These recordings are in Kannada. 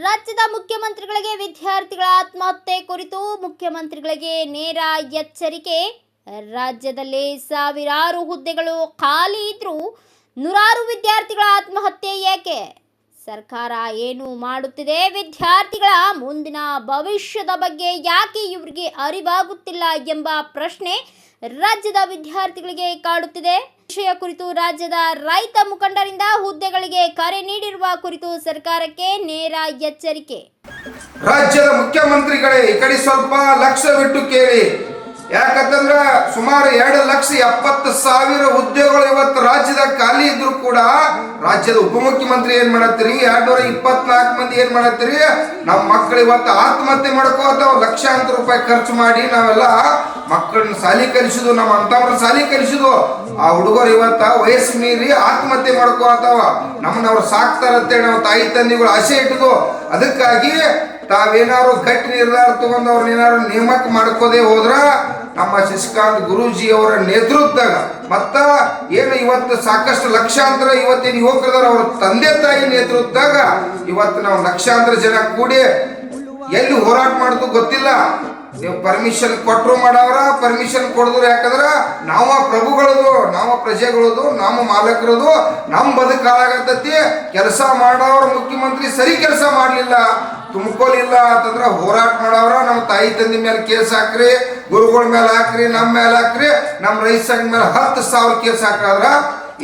ರಾಜ್ಯದ ಮುಖ್ಯಮಂತ್ರಿಗಳಿಗೆ ವಿದ್ಯಾರ್ಥಿಗಳ ಆತ್ಮಹತ್ಯೆ ಕುರಿತು ಮುಖ್ಯಮಂತ್ರಿಗಳಿಗೆ ನೇರ ಎಚ್ಚರಿಕೆ. ರಾಜ್ಯದಲ್ಲಿ ಸಾವಿರಾರು ಹುದ್ದೆಗಳು ಖಾಲಿ ಇದ್ರೂ ನೂರಾರು ವಿದ್ಯಾರ್ಥಿಗಳ ಆತ್ಮಹತ್ಯೆ ಏಕೆ? ಸರ್ಕಾರ ಏನು ಮಾಡುತ್ತಿದೆ? ವಿದ್ಯಾರ್ಥಿಗಳ ಮುಂದಿನ ಭವಿಷ್ಯದ ಬಗ್ಗೆ ಯಾಕೆ ಇವರಿಗೆ ಅರಿವಾಗುತ್ತಿಲ್ಲ ಎಂಬ ಪ್ರಶ್ನೆ ರಾಜ್ಯದ ವಿದ್ಯಾರ್ಥಿಗಳಿಗೆ ಕಾಡುತ್ತಿದೆ. ವಿಷಯ ಕುರಿತು ರಾಜ್ಯದ ರೈತ ಮುಖಂಡರಿಂದ ಹುದ್ದೆಗಳಿಗೆ ಕರೆ ನೀಡಿರುವ ಕುರಿತು ಸರ್ಕಾರಕ್ಕೆ ನೇರ ಎಚ್ಚರಿಕೆ. ರಾಜ್ಯದ ಮುಖ್ಯಮಂತ್ರಿಗಳೇ, ಈ ಕಡೆ ಸ್ವಲ್ಪ ಲಕ್ಷವಿಟ್ಟು ಕೇಳಿ. ಯಾಕಂತಂದ್ರ ಸುಮಾರು 2,70,000 ಹುದ್ದೆಗಳು ಇವತ್ತು ರಾಜ್ಯದ ಖಾಲಿ ಇದ್ರು ಕೂಡ ರಾಜ್ಯದ ಉಪಮುಖ್ಯಮಂತ್ರಿ ಏನ್ ಮಾಡತ್ತೀರಿ? 224 ಮಂದಿ ಏನ್ ಮಾಡತ್ತೀರಿ? ನಮ್ಮ ಮಕ್ಕಳು ಇವತ್ತು ಆತ್ಮಹತ್ಯೆ ಮಾಡ್ಕೋತಾವ. ಲಕ್ಷಾಂತರ ರೂಪಾಯಿ ಖರ್ಚು ಮಾಡಿ ನಾವೆಲ್ಲ ಮಕ್ಕಳನ್ನ ಶಾಲಿ ಕಲಿಸುದು, ನಮ್ಮ ಅಂತವ್ರ ಶಾಲಿ ಕಲಿಸುದು. ಆ ಹುಡುಗರು ಇವತ್ತ ವಯಸ್ಸು ಮೀರಿ ಆತ್ಮಹತ್ಯೆ ಮಾಡ್ಕೋತಾವ. ನಮ್ಮನ್ನವ್ರು ಸಾಕ್ತಾರಂತೇಳಿ ನಾವು ತಾಯಿ ತಂದೆಗಳು ಆಸೆ ಇಟ್ಟದು. ಅದಕ್ಕಾಗಿ ತಾವೇನಾದ್ರು ಗಟ್ಟಿ ನಿರ್ಧಾರ ತಗೊಂಡು ಅವ್ರನ್ನ ಏನಾದ್ರು ನೇಮಕ ಮಾಡ್ಕೋದೇ ಹೋದ್ರ ನಮ್ಮ ಶಶಿಕಾಂತ್ ಗುರೂಜಿ ಅವರ ನೇತೃತ್ವದಾಗ ಮತ್ತ ಏನು ಇವತ್ತು ಸಾಕಷ್ಟು ಲಕ್ಷಾಂತರ ಇವತ್ತಿನ ಯುವಕರದಾರ ಅವ್ರ ತಂದೆ ತಾಯಿ ನೇತೃತ್ವದಾಗ ಇವತ್ತು ನಾವು ಲಕ್ಷಾಂತರ ಜನ ಕೂಡಿ ಎಲ್ಲಿ ಹೋರಾಟ ಮಾಡುದು ಗೊತ್ತಿಲ್ಲ. ನೀವು ಪರ್ಮಿಷನ್ ಕೊಟ್ಟರು ಮಾಡವ್ರ, ಪರ್ಮಿಷನ್ ಕೊಡಿದ್ರು. ಯಾಕಂದ್ರ ನಾವ ಪ್ರಭುಗಳದು, ನಾವ ಪ್ರಜೆಗಳದು, ನಾವು ಮಾಲಕರದು, ನಮ್ಮ ಬದುಕು ಹಾಳಾಗತ್ತತಿ. ಕೆಲಸ ಮಾಡವ್ರ ಮುಖ್ಯಮಂತ್ರಿ ಸರಿ ಕೆಲಸ ಮಾಡ್ಲಿಲ್ಲ, ತುಂಬ್ಕೊಲಿಲ್ಲ ಅಂತಂದ್ರ ಹೋರಾಟ ಮಾಡವ್ರ ನಮ್ಮ ತಾಯಿ ತಂದೆ ಮೇಲೆ ಕೇಸ್ ಹಾಕ್ರಿ, ಗುರುಗಳ ಮೇಲೆ ಹಾಕ್ರಿ, ನಮ್ಮ ಮೇಲೆ ಹಾಕ್ರಿ, ನಮ್ಮ ರೈತ ಸಂಘ ಮೇಲೆ 10,000 ಕೇಸ್ ಹಾಕಾದ್ರ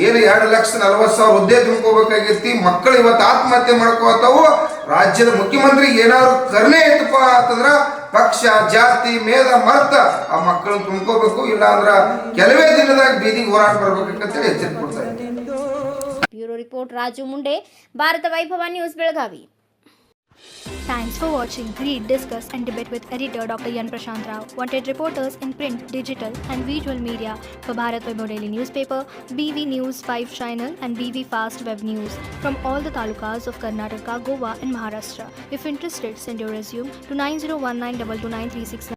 ಏನು 2,40,000 ಹುದ್ದೆ ತುಂಬ್ಕೋಬೇಕಾಗೈತಿ. ಮಕ್ಕಳು ಇವತ್ತು ಆತ್ಮಹತ್ಯೆ ಮಾಡ್ಕೋತಾವು. ರಾಜ್ಯದ ಮುಖ್ಯಮಂತ್ರಿ ಏನಾದ್ರು ಕರುಣೆ ಇತ್ತಪ್ಪ ಅಂತಂದ್ರ ಪಕ್ಷ ಜಾತಿ ಮೇಧ ಮರ್ತ ಆ ಮಕ್ಕಳನ್ನ ತುಂಬ್ಕೋಬೇಕು. ಇಲ್ಲ ಅಂದ್ರ ಕೆಲವೇ ದಿನದಾಗ ಬೀದಿಗೆ ಹೋರಾಟ ಬರ್ಬೇಕಂತೇಳಿ ಎಚ್ಚರಿಕೆ ಕೊಡ್ತಾರೆ. ಬ್ಯೂರೋ ರಿಪೋರ್ಟ್ ರಾಜು ಮುಂಡೆ, ಭಾರತ ವೈಭವ news, Belagavi. Thanks for watching. Read, discuss and debate with editor Dr. Yan Prashant Rao. Wanted reporters in print, digital and visual media for Bharat Vaibhav Daily Newspaper, BV News 5 Channel and BV Fast Web News from all the talukas of Karnataka, Goa and Maharashtra. If interested, send your resume to 9019229369.